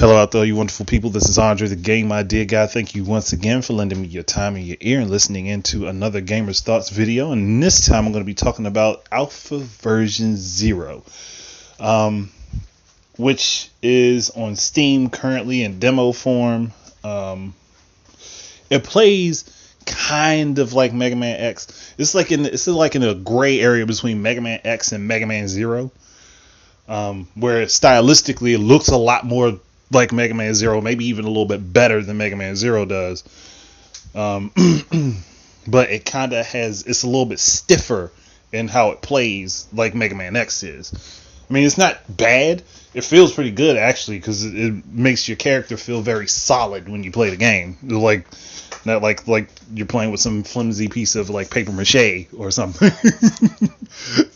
Hello out there, you wonderful people. This is Andre, the Game Idea Guy. Thank you once again for lending me your time and your ear and listening into another Gamer's Thoughts video. And this time I'm going to be talking about Alpha Version.0, which is on Steam currently in demo form. It plays kind of like Mega Man X. It's like in a gray area between Mega Man X and Mega Man 0, where stylistically it looks a lot more like Mega Man 0, maybe even a little bit better than Mega Man 0 does. But it kind of it's a little bit stiffer in how it plays like Mega Man X is. I mean, it's not bad. It feels pretty good, actually, because it makes your character feel very solid when you play the game. Like, not like you're playing with some flimsy piece of, like, paper mache or something.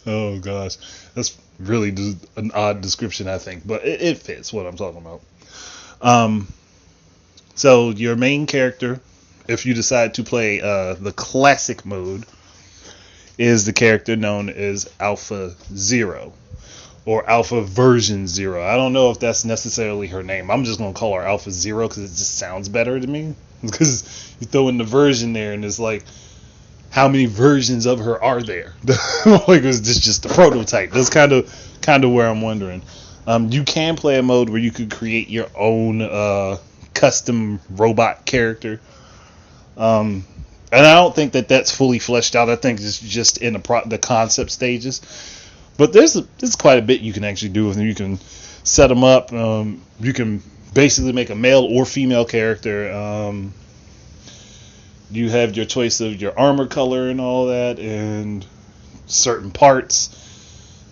Oh, gosh. That's really an odd description, I think. But it fits what I'm talking about. So your main character, if you decide to play the classic mode, is the character known as Alpha 0 or Alpha Version.0. I don't know if that's necessarily her name. I'm just gonna call her Alpha 0 because it just sounds better to me. Because you throw in the version there, and it's like, how many versions of her are there? Like, is this just the prototype? That's kind of where I'm wondering. You can play a mode where you could create your own custom robot character. And I don't think that that's fully fleshed out. I think it's just in the concept stages. But there's quite a bit you can actually do with them. You can set them up. You can basically make a male or female character. You have your choice of your armor color and all that, and certain parts.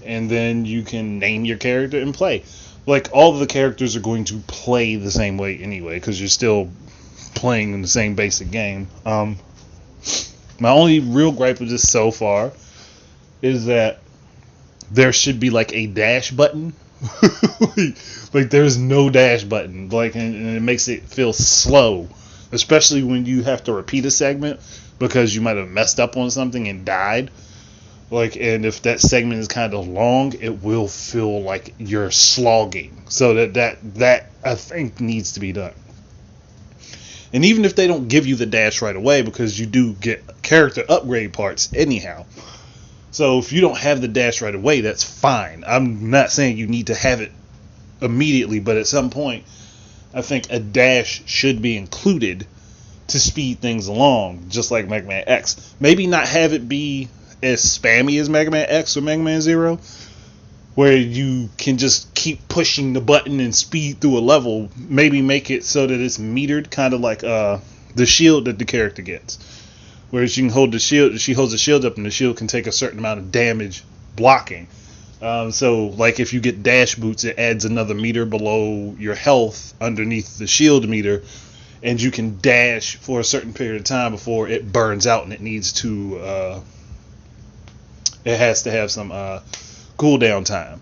And then you can name your character and play. Like, all of the characters are going to play the same way anyway, because you're still playing in the same basic game. My only real gripe with this so far is that there should be like a dash button. Like, there's no dash button. Like, and it makes it feel slow, especially when you have to repeat a segment because you might have messed up on something and died. Like, and if that segment is kind of long, it will feel like you're slogging. So that I think needs to be done. And even if they don't give you the dash right away, because you do get character upgrade parts anyhow. So if you don't have the dash right away, that's fine. I'm not saying you need to have it immediately, but at some point, I think a dash should be included to speed things along, just like Mega Man X. Maybe not have it be as spammy as Mega Man X or Mega Man 0, where you can just keep pushing the button and speed through a level. Maybe make it so that it's metered, kind of like the shield that the character gets, where she can hold the shield. She holds the shield up, and the shield can take a certain amount of damage blocking. So, like, if you get dash boots, it adds another meter below your health underneath the shield meter, and you can dash for a certain period of time before it burns out, and it needs to it has to have some cooldown time.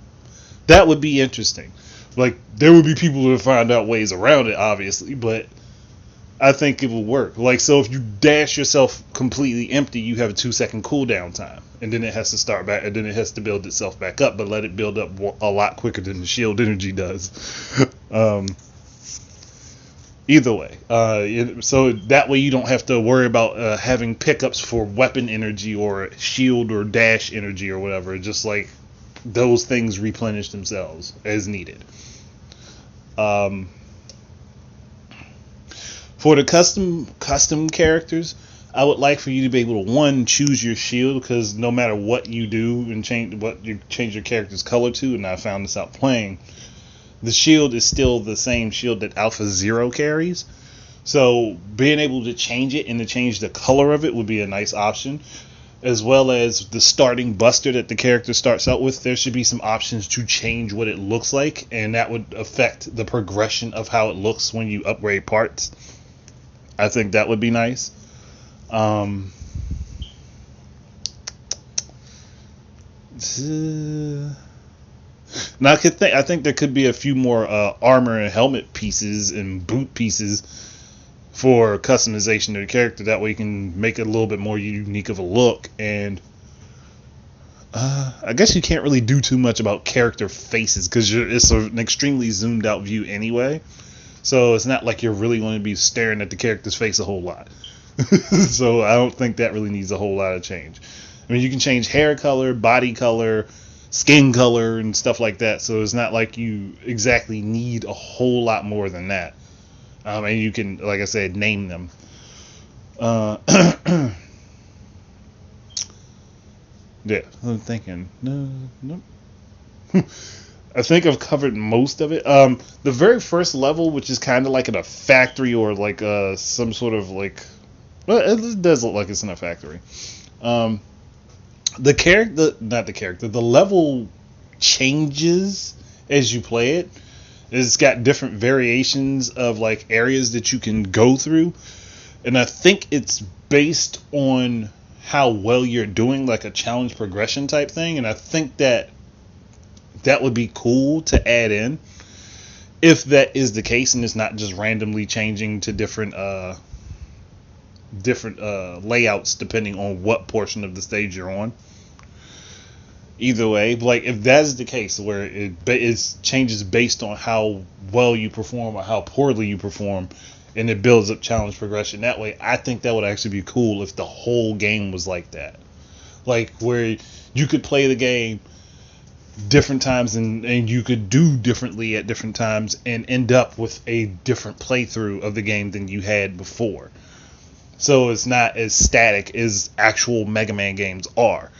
That would be interesting. Like, there would be people who would find out ways around it, obviously, but I think it will work. Like, so if you dash yourself completely empty, you have a 2-second cooldown time, and then it has to start back, and then it has to build itself back up, but let it build up a lot quicker than the shield energy does. Either way, so that way you don't have to worry about having pickups for weapon energy or shield or dash energy or whatever. Just like those things replenish themselves as needed. For the custom characters, I would like for you to be able to choose your shield, because no matter what you do and change your character's color to, and I found this out playing, the shield is still the same shield that Alpha 0 carries. So being able to change it and to change the color of it would be a nice option. As well as the starting buster that the character starts out with, there should be some options to change what it looks like, and that would affect the progression of how it looks when you upgrade parts. I think that would be nice. Now I think there could be a few more armor and helmet pieces and boot pieces for customization of the character. That way you can make it a little bit more unique of a look. And I guess you can't really do too much about character faces because it's an extremely zoomed out view anyway. So it's not like you're really going to be staring at the character's face a whole lot. So I don't think that really needs a whole lot of change. I mean, you can change hair color, body color, skin color, and stuff like that. So it's not like you exactly need a whole lot more than that. And you can, like I said, name them. Yeah, I'm thinking. No. I think I've covered most of it. The very first level, which is kind of like in a factory or like some sort of like, well, it does look like it's in a factory. The level changes as you play it. It's got different variations of like areas that you can go through, and I think it's based on how well you're doing, like a challenge progression type thing. And I think that would be cool to add in if that is the case, and it's not just randomly changing to different layouts depending on what portion of the stage you're on. Either way, like if that's the case where it changes based on how well you perform or how poorly you perform, and it builds up challenge progression that way, I think that would actually be cool if the whole game was like that. Like where you could play the game different times and you could do differently at different times and end up with a different playthrough of the game than you had before. So it's not as static as actual Mega Man games are.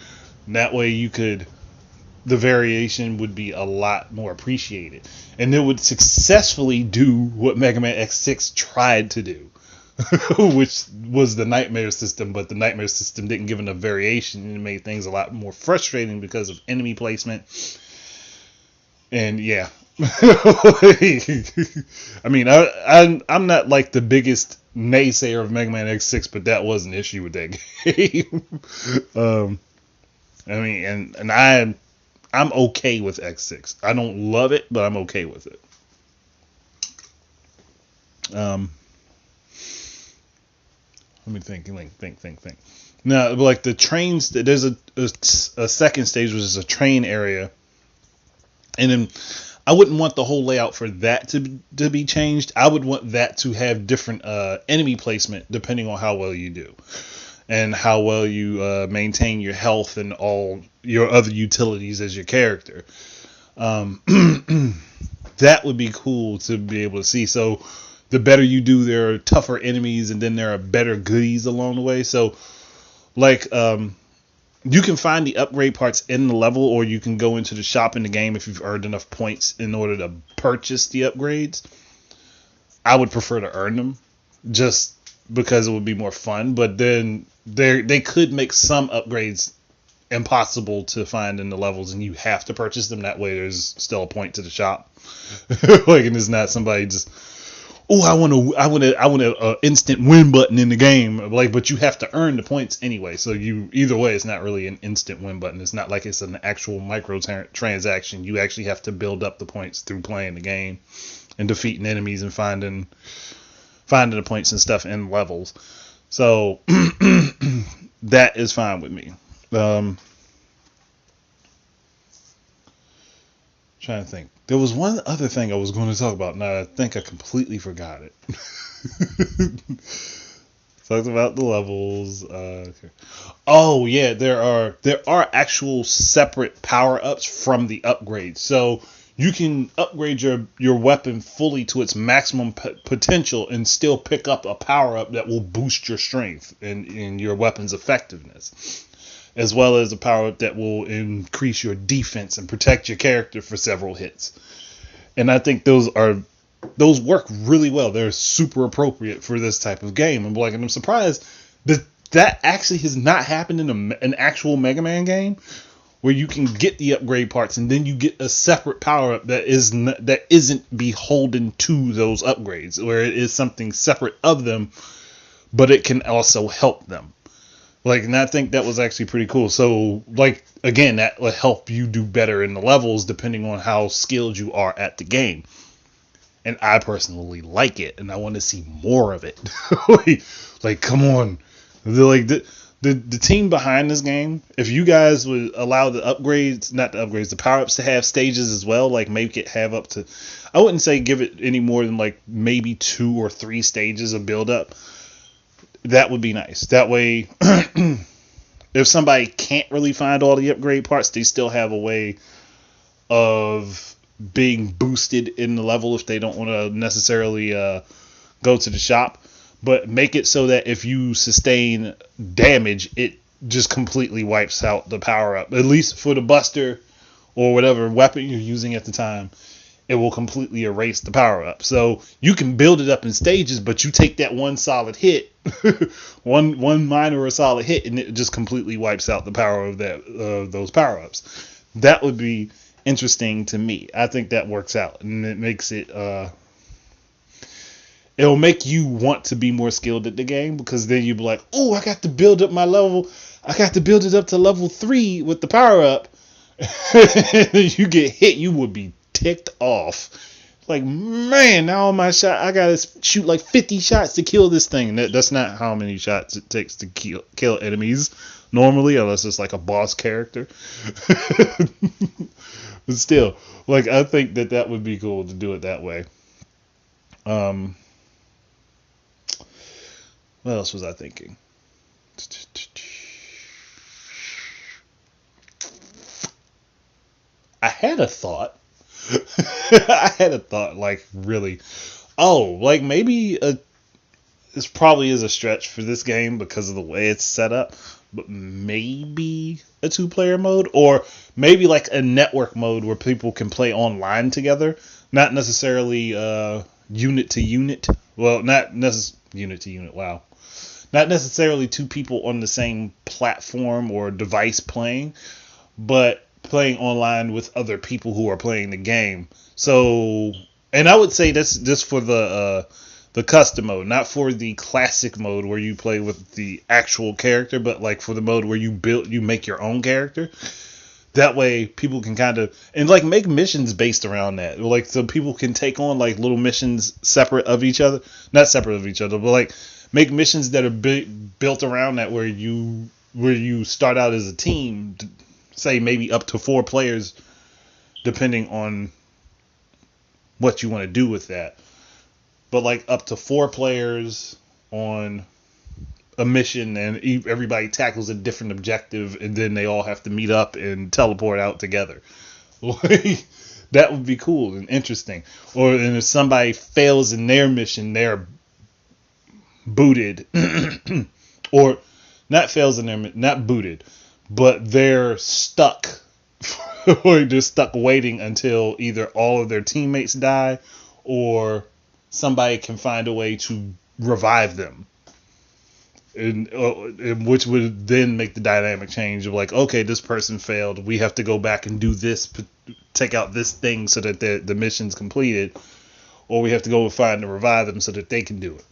That way the variation would be a lot more appreciated. And it would successfully do what Mega Man X6 tried to do, which was the nightmare system, but the nightmare system didn't give enough variation and it made things a lot more frustrating because of enemy placement. And yeah. I mean, I'm not like the biggest naysayer of Mega Man X6, but that was an issue with that game. I mean, and I'm okay with X6. I don't love it, but I'm okay with it. Let me think. Now, like the trains, there's a second stage, which is a train area, and then I wouldn't want the whole layout for that to be changed. I would want that to have different enemy placement depending on how well you do. And how well you maintain your health and all your other utilities as your character. That would be cool to be able to see. So the better you do, there are tougher enemies, and then there are better goodies along the way. So, like, you can find the upgrade parts in the level, or you can go into the shop in the game if you've earned enough points in order to purchase the upgrades. I would prefer to earn them, just because it would be more fun. But then they could make some upgrades impossible to find in the levels, and you have to purchase them. That way there's still a point to the shop. Like, and it's not somebody just, I want a instant win button in the game. Like, but you have to earn the points anyway. So either way, it's not really an instant win button. It's not like it's an actual micro transaction. You actually have to build up the points through playing the game and defeating enemies and finding the points and stuff in levels. So that is fine with me. Trying to think. There was one other thing I was going to talk about, and I think I completely forgot it. Talked about the levels. Okay. Oh yeah, there are actual separate power-ups from the upgrades. So you can upgrade your weapon fully to its maximum potential and still pick up a power-up that will boost your strength and your weapon's effectiveness, as well as a power-up that will increase your defense and protect your character for several hits. And I think those work really well. They're super appropriate for this type of game. And I'm surprised that actually has not happened in an actual Mega Man game, where you can get the upgrade parts and then you get a separate power-up that isn't beholden to those upgrades, where it is something separate of them, but it can also help them. Like, and I think that was actually pretty cool. So, like, again, that will help you do better in the levels depending on how skilled you are at the game. And I personally like it, and I want to see more of it. like come on. The the team behind this game, if you guys would allow the upgrades, not the upgrades, the power ups to have stages as well, like make it have up to, I wouldn't say give it any more than like maybe 2 or 3 stages of build up. That would be nice. That way, if somebody can't really find all the upgrade parts, they still have a way of being boosted in the level if they don't want to necessarily go to the shop. But make it so that if you sustain damage, it just completely wipes out the power up. At least for the buster or whatever weapon you're using at the time, it will completely erase the power up. So you can build it up in stages, but you take that one solid hit, one minor or solid hit, and it just completely wipes out the power of those power ups. That would be interesting to me. I think that works out, and it makes it. It'll make you want to be more skilled at the game, because then you'll be like, oh, I got to build up my level. I got to build it up to level 3 with the power up. You get hit, you would be ticked off. Like, man, now all my shot, I gotta shoot like 50 shots to kill this thing. That's not how many shots it takes to kill enemies normally, unless it's like a boss character. But still, like, I think that would be cool to do it that way. What else was I thinking? I had a thought. Like, really. Oh, like, maybe this probably is a stretch for this game because of the way it's set up, but maybe a 2-player mode, or maybe like a network mode where people can play online together. Not necessarily unit to unit. Well, not necessarily unit to unit. Wow. Not necessarily 2 people on the same platform or device playing, but playing online with other people who are playing the game. So, and I would say that's just for the custom mode, not for the classic mode where you play with the actual character, but like for the mode where you make your own character. That way people can kind of, and like make missions based around that. Like, so people can take on like little missions separate of each other. Not separate of each other, but like make missions that are built around that, where you start out as a team, say maybe up to 4 players, depending on what you want to do with that. But like up to 4 players on a mission, and everybody tackles a different objective, and then they all have to meet up and teleport out together. That would be cool and interesting. Or and if somebody fails in their mission, they're booted, or not fails in their, not booted, but they're stuck, or they're stuck waiting until either all of their teammates die, or somebody can find a way to revive them, and which would then make the dynamic change of like, okay, this person failed, we have to go back and do this, take out this thing so that the mission's completed, or we have to go and find and revive them so that they can do it.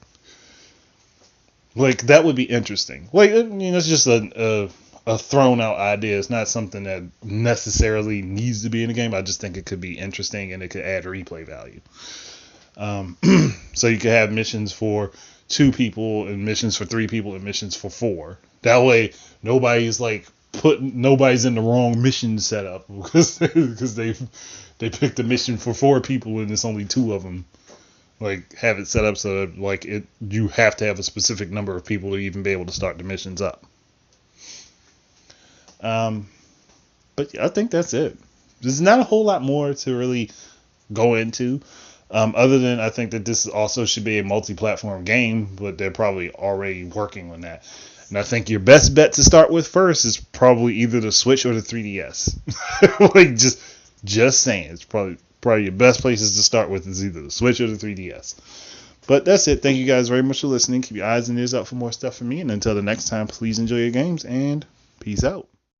Like, that would be interesting. Like, it's just a thrown out idea. It's not something that necessarily needs to be in the game. I just think it could be interesting, and it could add replay value. So you could have missions for 2 people, and missions for 3 people, and missions for 4. That way, nobody's in the wrong mission setup because they picked a mission for 4 people and it's only 2 of them. Like, have it set up so that, like, you have to have a specific number of people to even be able to start the missions up. But yeah, I think that's it. There's not a whole lot more to really go into, other than I think that this also should be a multi-platform game, but they're probably already working on that. And I think your best bet to start with first is probably either the Switch or the 3DS. Like, just saying, it's probably your best places to start with is either the Switch or the 3DS. But that's it. Thank you guys very much for listening. Keep your eyes and ears out for more stuff from me. And until the next time, please enjoy your games and peace out.